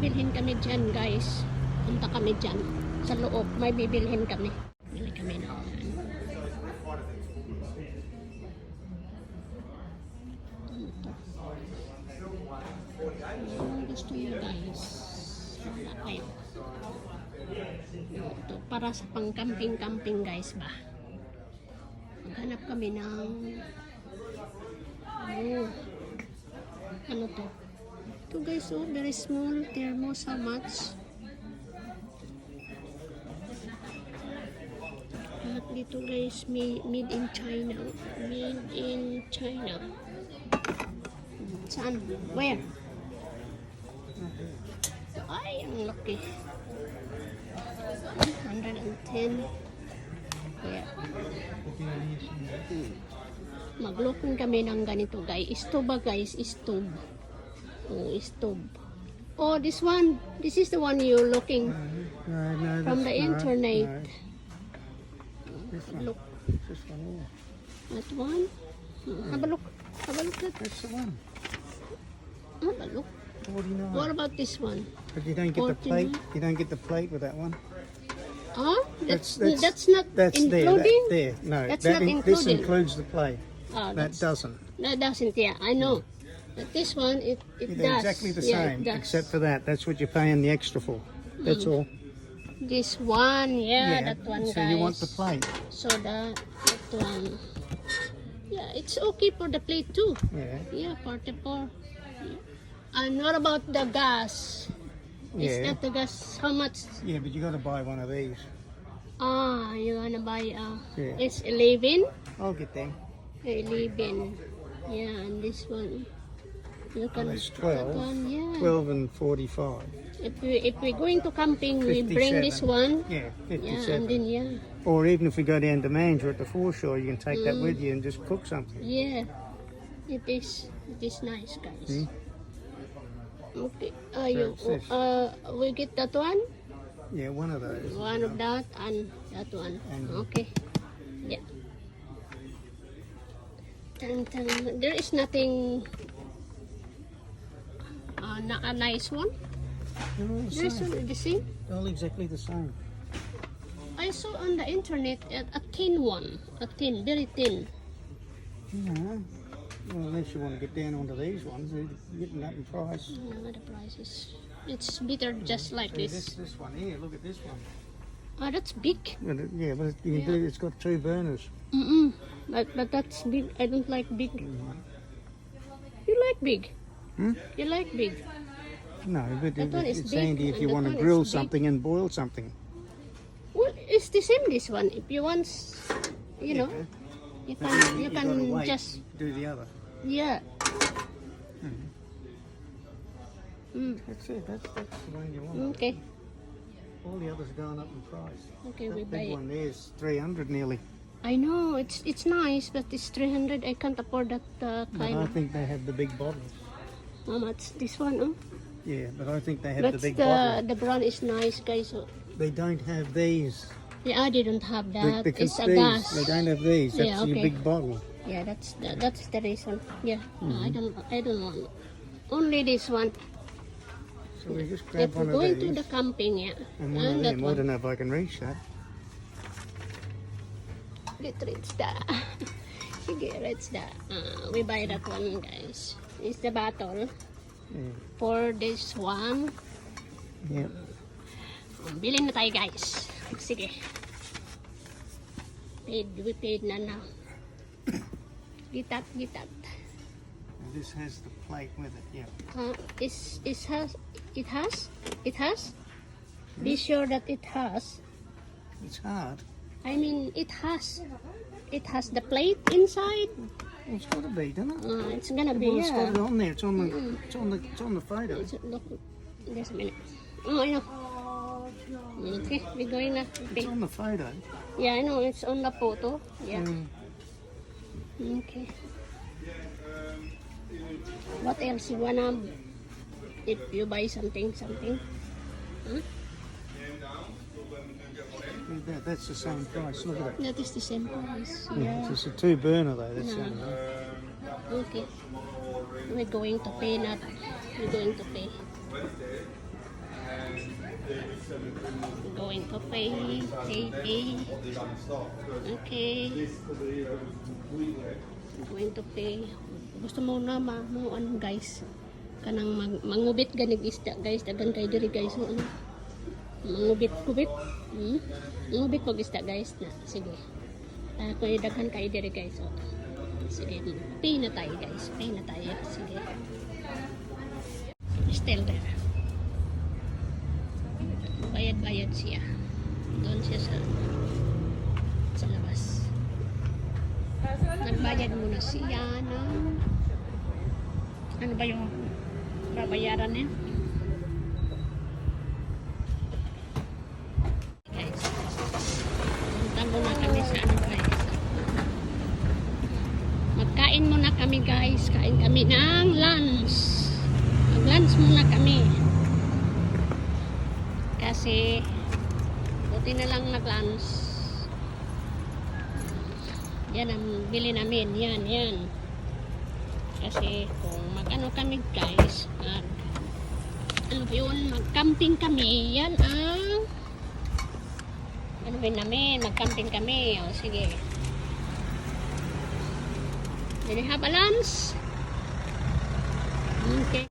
bibilhin kami dyan, guys. Punta kami dyan. Sa loob, may bibilhin kami. Bili kami na. Gusto nyo, guys. Wala kayo. Ito, para sa pang-camping-camping, guys, ba? Maghanap kami ng ano to? Ito, guys, oh, very small thermos. How much? At dito, guys, made in China. Made in China. Saan? Where? Ay, ang laki. 110. Kaya maglooking kami ng ganito, guys. Stove ba, guys? Stove. Oh, stove. Oh, this one. This is the one you're looking No, from the internet. No. This one. Look. This one here. That one. Have a look. Have a look at. That's the one. Have a look. 49. What about this one? But you don't get the 49. plate. You don't get the plate with that one. Huh? That's That's not That's including. there. No, That's that not this included. includes the plate. Oh, That doesn't. That doesn't. Yeah, I know. But this one, it They're does. exactly the Yeah, same, it does. except for that. That's what you're paying the extra for. That's all. This one, yeah, that one, So guys. you want the plate? So that one. Yeah, it's okay for the plate too. Yeah. Yeah, portable. Yeah. And what about the gas? Is Yeah. that the gas? How much? Yeah, but you got to buy one of these. Ah, you wanna buy? Yeah. It's 11. I'll get them. 11. Yeah, and this one. You can. That's that 12. one, yeah. 12 and 45. If we're going to camping, we bring this 57. one. Yeah, Yeah, 57. and then yeah. Or even if we go down to Mandurah at the foreshore, you can take that with you and just cook something. Yeah, it is nice, guys. Hmm? Okay, it's this. we get that one, Yeah, one of those. one of that, and that one. And- Okay, yeah. There is nothing. Not a nice one. They're all the There's same. the same. They're all exactly the same. I saw on the internet a thin one, very thin. No. Well, unless you want to get down onto these ones, they're getting up in price. The prices. It's bitter just like See, this. this one here, look at this one. Oh, that's big. But yeah, but you can do, it's got 2 burners. But that's big. I don't like big. You like big. Hmm? You like big. No, but That one is it's big, handy if and you that want to one is grill big. something and boil something. Well, it's the same. This one. If you want, you know, you But can you've got to you can wait just to do the other. yeah. That's it. That's the one you want. Okay. All the others are going up in price. Okay, we That buy big it. one there's 300 nearly. I know it's nice, but it's 300. I can't afford that But kind. I think they have the big bottles. How much? This one? Oh? Yeah, but I think they have But the big bottles. the brand is nice, guys. So, They don't have these. yeah, I didn't have that. It's a these. gas. They don't have these. That's Yeah, your okay. big bottle. Yeah, that's the reason. Yeah, no, I don't want only this one. So we just If grab we're one of going these to the camping, yeah, and one of that them. I one. don't know if I can reach that. Get rich da. Get rich da. We buy that one, guys. It's the bottle Yeah. for this one. Yeah. Bilhin na tayo, guys. Sige. We paid na now. Gitat. And this has the plate with it. Yeah. It has. Be sure that it has. It's hard. I mean, it has the plate inside. It's got to be, doesn't it? It's gonna be Well, it's got it yeah. on there. It's on the photo. Look, just a minute. Oh, I know. Okay, we're going na. It's on the photo. Yeah, I know. It's on the photo. Yeah. Okay. What else you wanna? If you buy something? Huh? That's the same price. Look at it. That is the same price. Yeah. Yeah. It's just a 2 burner though. That's Yeah. the only one. Okay. We're going to pay. going to pay. Okay. I'm going to pay. Gusto mo na mo ano guys. Kanang mangubit ganig isda guys. Dagan kay diri guys. So, ano? Mangubit-kubit. Mangubit pag isda guys. Na, sige. Kung dagan kay diri guys. So, sige. Pay na tayo guys. Pay na tayo. Sige. Still there. Bayad-bayad siya. Doon siya sa labas. Nagbayad muna siya ng ano ba yung babayaran niya? Guys, punta muna kami sa ano guys. Magkain muna kami guys. Kain kami ng lunch. Mag-lunch muna kami. Kasi buti na lang nag-lunch. Yan ang bili namin. Yan. Kasi kung mag-ano kami guys, mag-camping kami. Yan ang ano namin, mag-camping kami. O sige. Did you have a lunch? Okay.